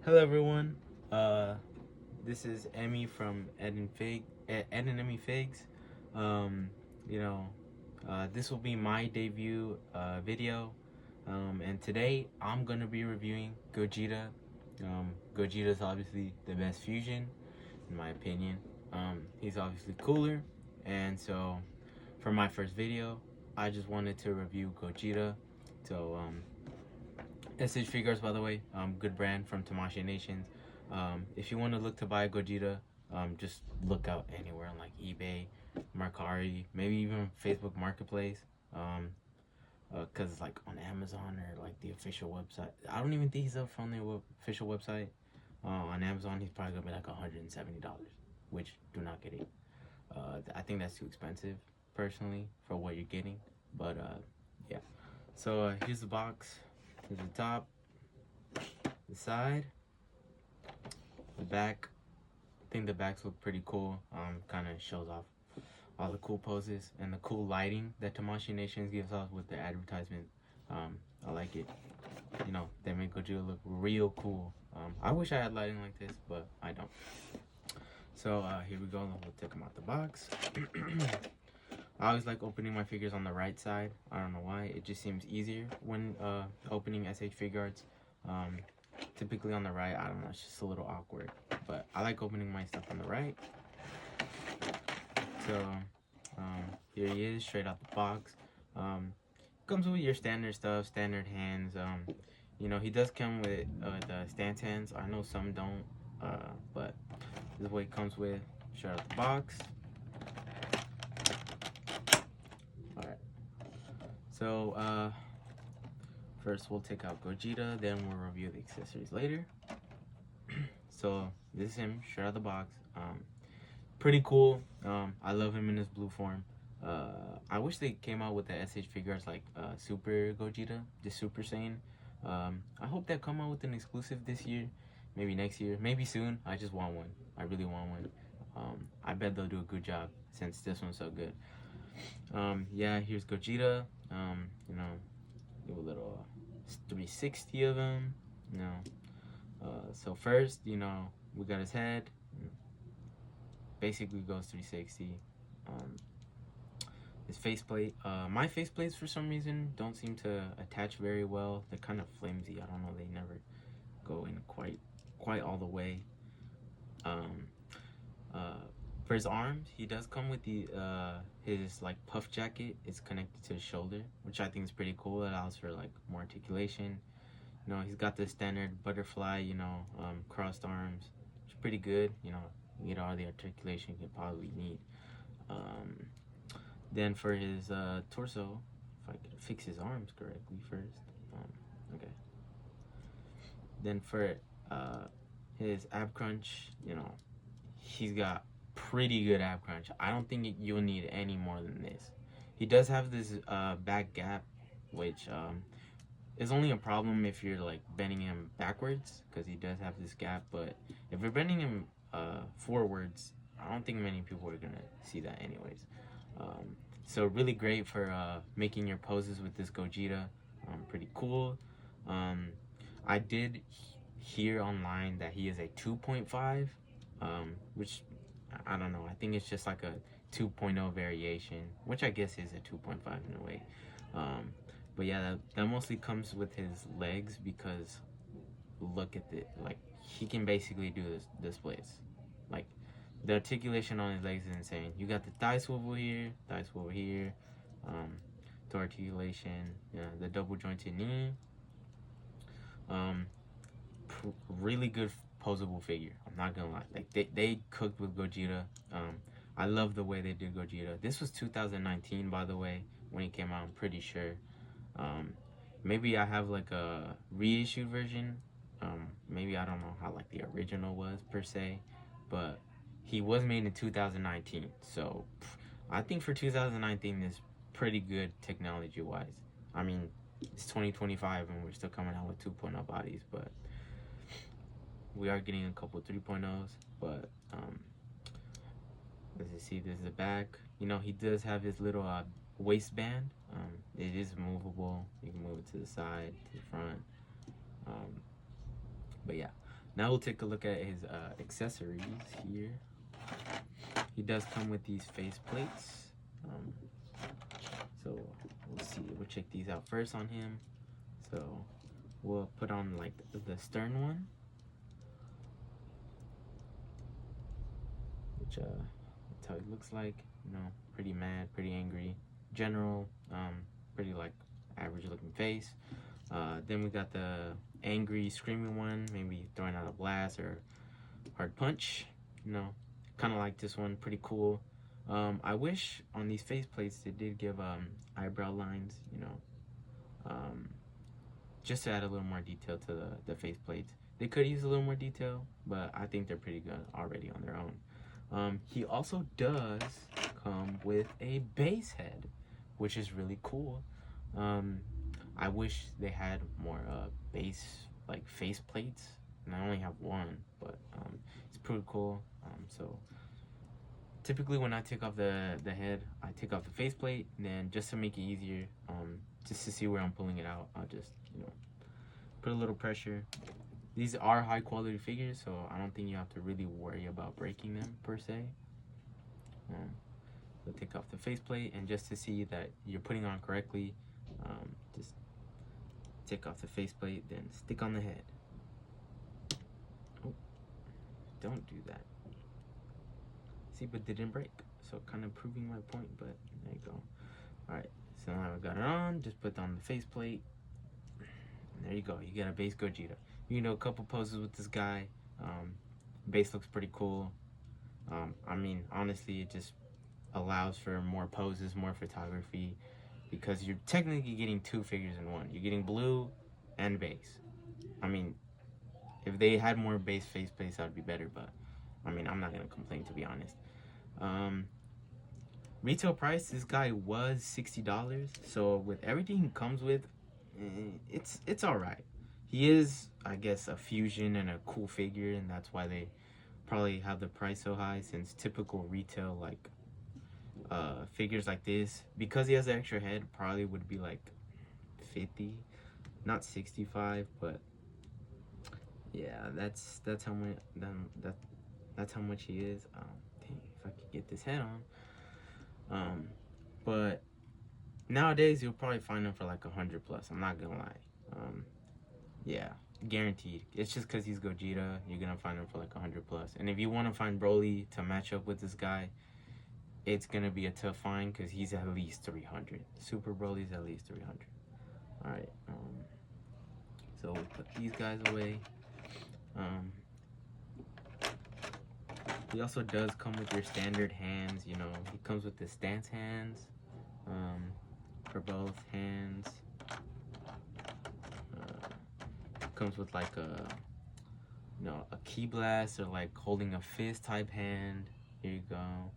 Hello everyone. This is Emmy from Ed&EmiFigs. Um, you know, this will be my debut video. And today I'm gonna be reviewing Gogeta. Gogeta is obviously the best fusion, in my opinion. He's obviously cooler, and so for my first video, I just wanted to review Gogeta. So S.H.Figuarts, by the way, good brand from Tamashii Nations. If you want to look to buy Gogeta, just look out anywhere on like eBay, Mercari, maybe even Facebook Marketplace. Cause like on Amazon or like the official website. I don't even think he's up on the official website. On Amazon, he's probably gonna be like $170, which do not get it. I think that's too expensive personally for what you're getting. But yeah. So here's the box. Here's the top, the side, the back. I think the backs look pretty cool. Kind of shows off all the cool poses and the cool lighting that Tamashii Nations gives off with the advertisement. I like it. You know, they make Gogeta look real cool. I wish I had lighting like this, but I don't. So here we go. We'll take them out the box. I always like opening my figures on the right side. I don't know why. It just seems easier when opening S.H.Figuarts. Typically on the right, I don't know. It's just a little awkward. But I like opening my stuff on the right. So here he is, straight out the box. Comes with your standard stuff, standard hands. You know, he does come with the stance hands. I know some don't, but this is what it comes with, straight out the box. So, first we'll take out Gogeta, then we'll review the accessories later. So, this is him, straight out of the box. Pretty cool. I love him in his blue form. I wish they came out with the S.H.Figuarts like Super Gogeta, just Super Saiyan. I hope they come out with an exclusive this year, maybe next year, maybe soon. I just want one. I really want one. I bet they'll do a good job since this one's so good. Yeah, here's Gogeta. You know, do a little 360 of him. You know, so first, you know, we got his head. Basically goes 360. His faceplate. My faceplates for some reason don't seem to attach very well. They're kind of flimsy. I don't know. They never go in quite all the way. For his arms, he does come with the his like puff jacket. It's connected to his shoulder, which I think is pretty cool. It allows for like more articulation. You know, he's got the standard butterfly, you know, crossed arms. It's pretty good. You know, you get all the articulation you can probably need. Then for his torso, if I could fix his arms correctly first. Okay. Then for his ab crunch, you know, he's got pretty good ab crunch. I don't think you'll need any more than this. He does have this back gap, which is only a problem if you're like bending him backwards, because he does have this gap. But if you're bending him forwards, I don't think many people are gonna see that anyways. So really great for making your poses with this Gogeta. Pretty cool. I did hear online that he is a 2.5, which I don't know. I think it's just like a 2.0 variation, which I guess is a 2.5 in a way. But yeah, that mostly comes with his legs, because look at it. Like, he can basically do this splits. Like, the articulation on his legs is insane. You got the thigh swivel here, the articulation, yeah, the double jointed knee. Really good posable figure. I'm not gonna lie. Like, they cooked with Gogeta. I love the way they did Gogeta. This was 2019, by the way, when it came out. I'm pretty sure. Maybe I have like a reissued version. Maybe I don't know how like the original was per se, but he was made in 2019. So I think for 2019 is pretty good technology wise. I mean, it's 2025 and we're still coming out with 2.0 bodies, but we are getting a couple 3.0s. But as you see, this is the back. You know, he does have his little waistband. It is movable. You can move it to the side, to the front. But yeah, Now we'll take a look at his accessories here. He does come with these face plates. So we'll see. We'll check these out first on him. So we'll put on like the stern one, which that's how he looks like. You know, pretty mad, pretty angry. General, pretty like average looking face. Then we got the angry, screaming one, maybe throwing out a blast or hard punch. You know, kind of like this one, pretty cool. I wish on these face plates they did give eyebrow lines, you know, just to add a little more detail to the face plates. They could use a little more detail, but I think they're pretty good already on their own. He also does come with a base head, which is really cool. I wish they had more base like face plates, and I only have one, but it's pretty cool. So typically when I take off the head, I take off the face plate, and then just to make it easier, just to see where I'm pulling it out, I'll just, you know, put a little pressure. These are high quality figures, so I don't think you have to really worry about breaking them per se. So take off the face plate, and just to see that you're putting on correctly, just take off the face plate, then stick on the head. Oh, don't do that. See, but didn't break, so kind of proving my point, but there you go. All right, so now I got it on, just put on the face plate, and there you go. You got a base Gogeta. You can do a couple poses with this guy. Base looks pretty cool. I mean, honestly, it just allows for more poses, more photography, because you're technically getting two figures in one. You're getting blue and base. I mean, if they had more base face plates, that would be better, but I mean, I'm not gonna complain, to be honest. Retail price, this guy was $60, so with everything he comes with, it's all right. He is, I guess, a fusion and a cool figure, and that's why they probably have the price so high, since typical retail like figures like this, because he has the extra head, probably would be like 50, not 65, but yeah, that's how much that's how much he is. Dang, if I could get this head on. But nowadays you'll probably find him for like 100 plus. I'm not gonna lie. Yeah, guaranteed. It's just because he's Gogeta, you're gonna find him for like 100 plus. And if you want to find Broly to match up with this guy, it's gonna be a tough find, because he's at least 300. Super Broly's at least 300. All right. So we'll put these guys away. He also does come with your standard hands. You know, he comes with the stance hands for both hands. Comes with like a, you know, a key blast, or like holding a fist type hand. Here you go.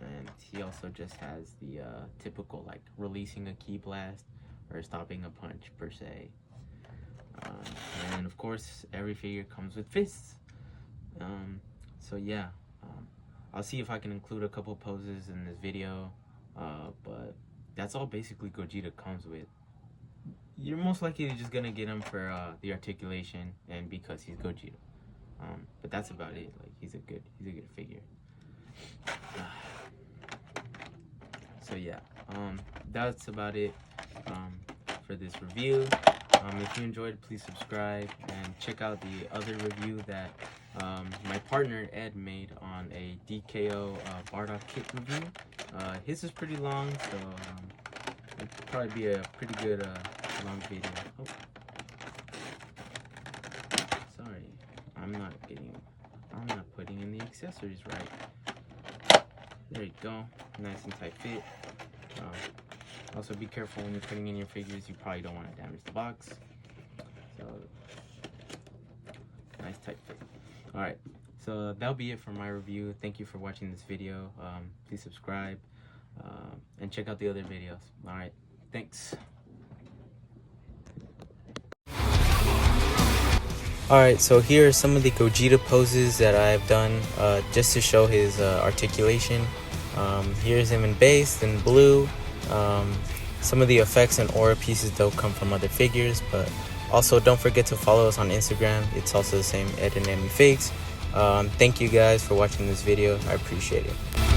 And he also just has the typical like releasing a key blast or stopping a punch per se. And of course, every figure comes with fists. So yeah, I'll see if I can include a couple poses in this video, but that's all basically Gogeta comes with. You're most likely just gonna get him for the articulation and because he's Gogeta. But that's about it. Like, he's a good figure. So yeah, that's about it for this review. If you enjoyed, please subscribe and check out the other review that my partner Ed made on a DKO Bardock kit review. His is pretty long, so it'll probably be a pretty good long video. Oh. Sorry, I'm not putting in the accessories right. There you go, nice and tight fit. Also be careful when you're putting in your figures, you probably don't want to damage the box. So, nice tight fit. Alright, so that'll be it for my review. Thank you for watching this video. Please subscribe and check out the other videos. Alright, thanks. Alright, so here are some of the Gogeta poses that I've done just to show his articulation. Here's him in base, then blue. Some of the effects and aura pieces don't come from other figures, but Also, don't forget to follow us on Instagram. It's also the same, Ed&EmiFigs. Thank you guys for watching this video. I appreciate it.